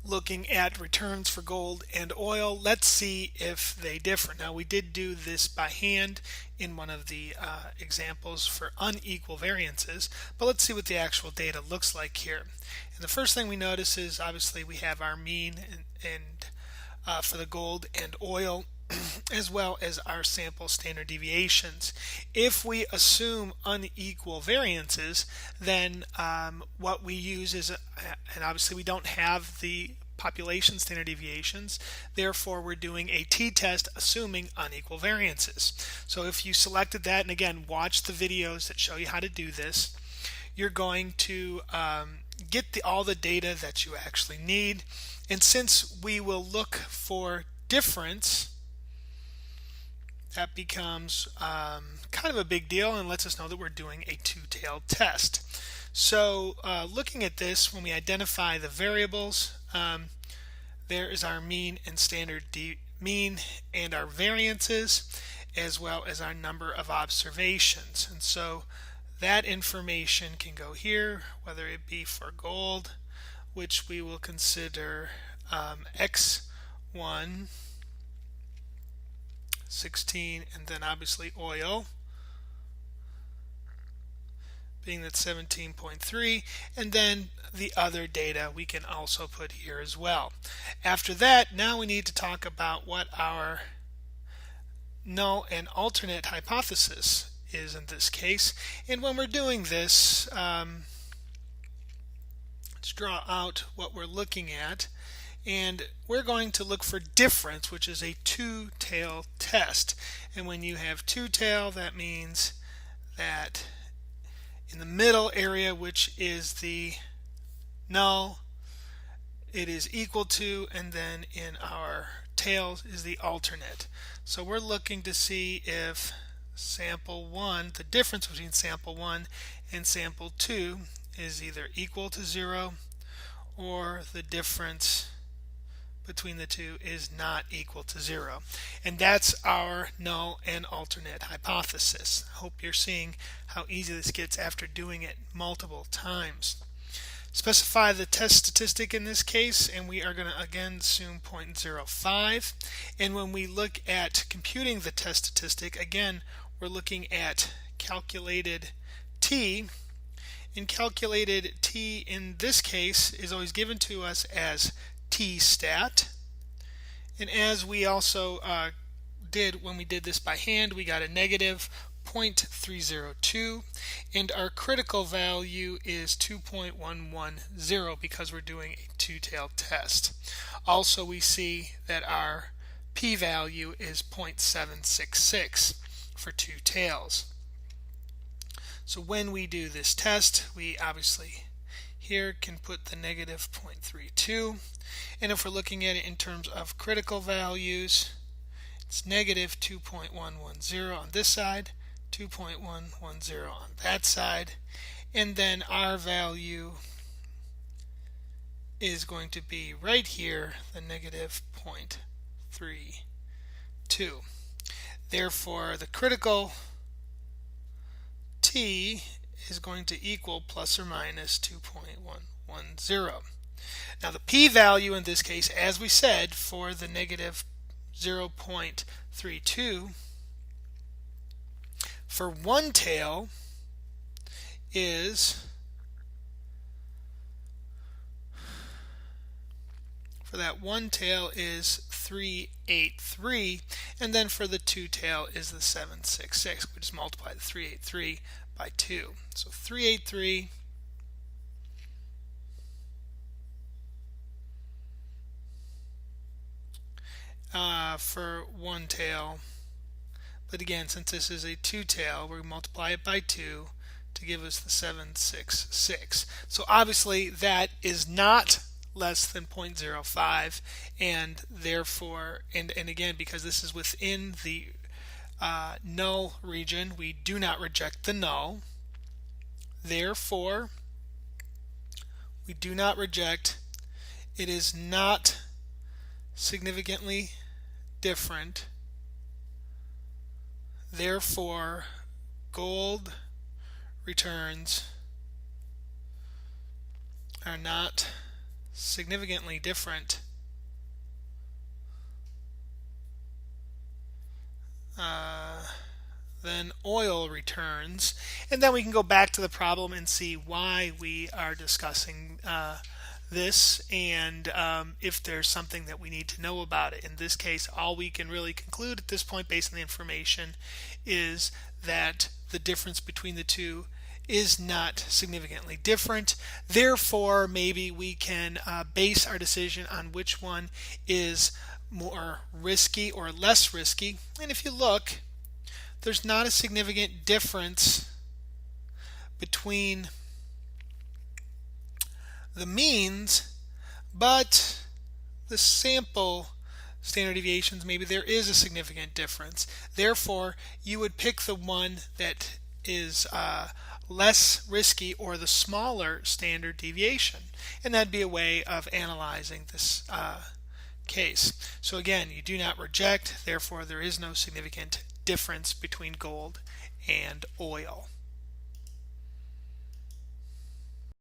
looking at returns for gold and oil. Let's see if they differ. Now, we did do this by hand in one of the examples for unequal variances, but let's see what the actual data looks like here. And the first thing we notice is obviously we have our mean and for the gold and oil as well as our sample standard deviations. If we assume unequal variances, then what we use is, and obviously we don't have the population standard deviations, therefore we're doing a t-test assuming unequal variances. So if you selected that, and again, watch the videos that show you how to do this, you're going to get all the data that you actually need. And since we will look for difference, that becomes kind of a big deal and lets us know that we're doing a two-tailed test. So looking at this, when we identify the variables, there is our mean and standard mean and our variances, as well as our number of observations. And so that information can go here, whether it be for gold, which we will consider X1, 16, and then obviously oil being that 17.3, and then the other data we can also put here as well. After that, now we need to talk about what our null and alternate hypothesis is in this case. And when we're doing this, let's draw out what we're looking at. And we're going to look for difference, which is a two-tailed test. And when you have two-tail, that means that in the middle area, which is the null, it is equal to, and then in our tails is the alternate. So we're looking to see if sample 1, the difference between sample 1 and sample 2 is either equal to 0 or the difference between the two is not equal to 0. And that's our null and alternate hypothesis. I hope you're seeing how easy this gets after doing it multiple times. Specify the test statistic in this case, and we are going to again assume 0.05. And when we look at computing the test statistic, again, we're looking at calculated t. And calculated t in this case is always given to us as t-stat, and as we also did when we did this by hand, we got a negative 0.302, and our critical value is 2.110 because we're doing a two-tailed test. Also, we see that our p-value is 0.766 for two tails. So when we do this test, we obviously here can put the negative 0.32, and if we're looking at it in terms of critical values, it's negative 2.110 on this side, 2.110 on that side, and then our value is going to be right here, the negative 0.32. Therefore, the critical t is going to equal plus or minus 2.110. Now the p-value in this case, as we said, for the negative 0.32 for one tail is, for that one tail is 383, and then for the two tail is the 766. We just multiply the 383 by 2. So 383 for one tail, but again, since this is a two tail, we multiply it by 2 to give us the 766. So obviously that is not less than 0.05, and therefore, and again, because this is within the null region, we do not reject the null. Therefore, we do not reject. It is not significantly different. Therefore, gold returns are not significantly different than oil returns. And then we can go back to the problem and see why we are discussing this, and if there's something that we need to know about it. In this case, all we can really conclude at this point based on the information is that the difference between the two is not significantly different. Therefore, maybe we can base our decision on which one is more risky or less risky. And if you look, there's not a significant difference between the means, but the sample standard deviations, maybe there is a significant difference. Therefore, you would pick the one that is less risky, or the smaller standard deviation, and that'd be a way of analyzing this case. So again, you do not reject, therefore there is no significant difference between gold and oil.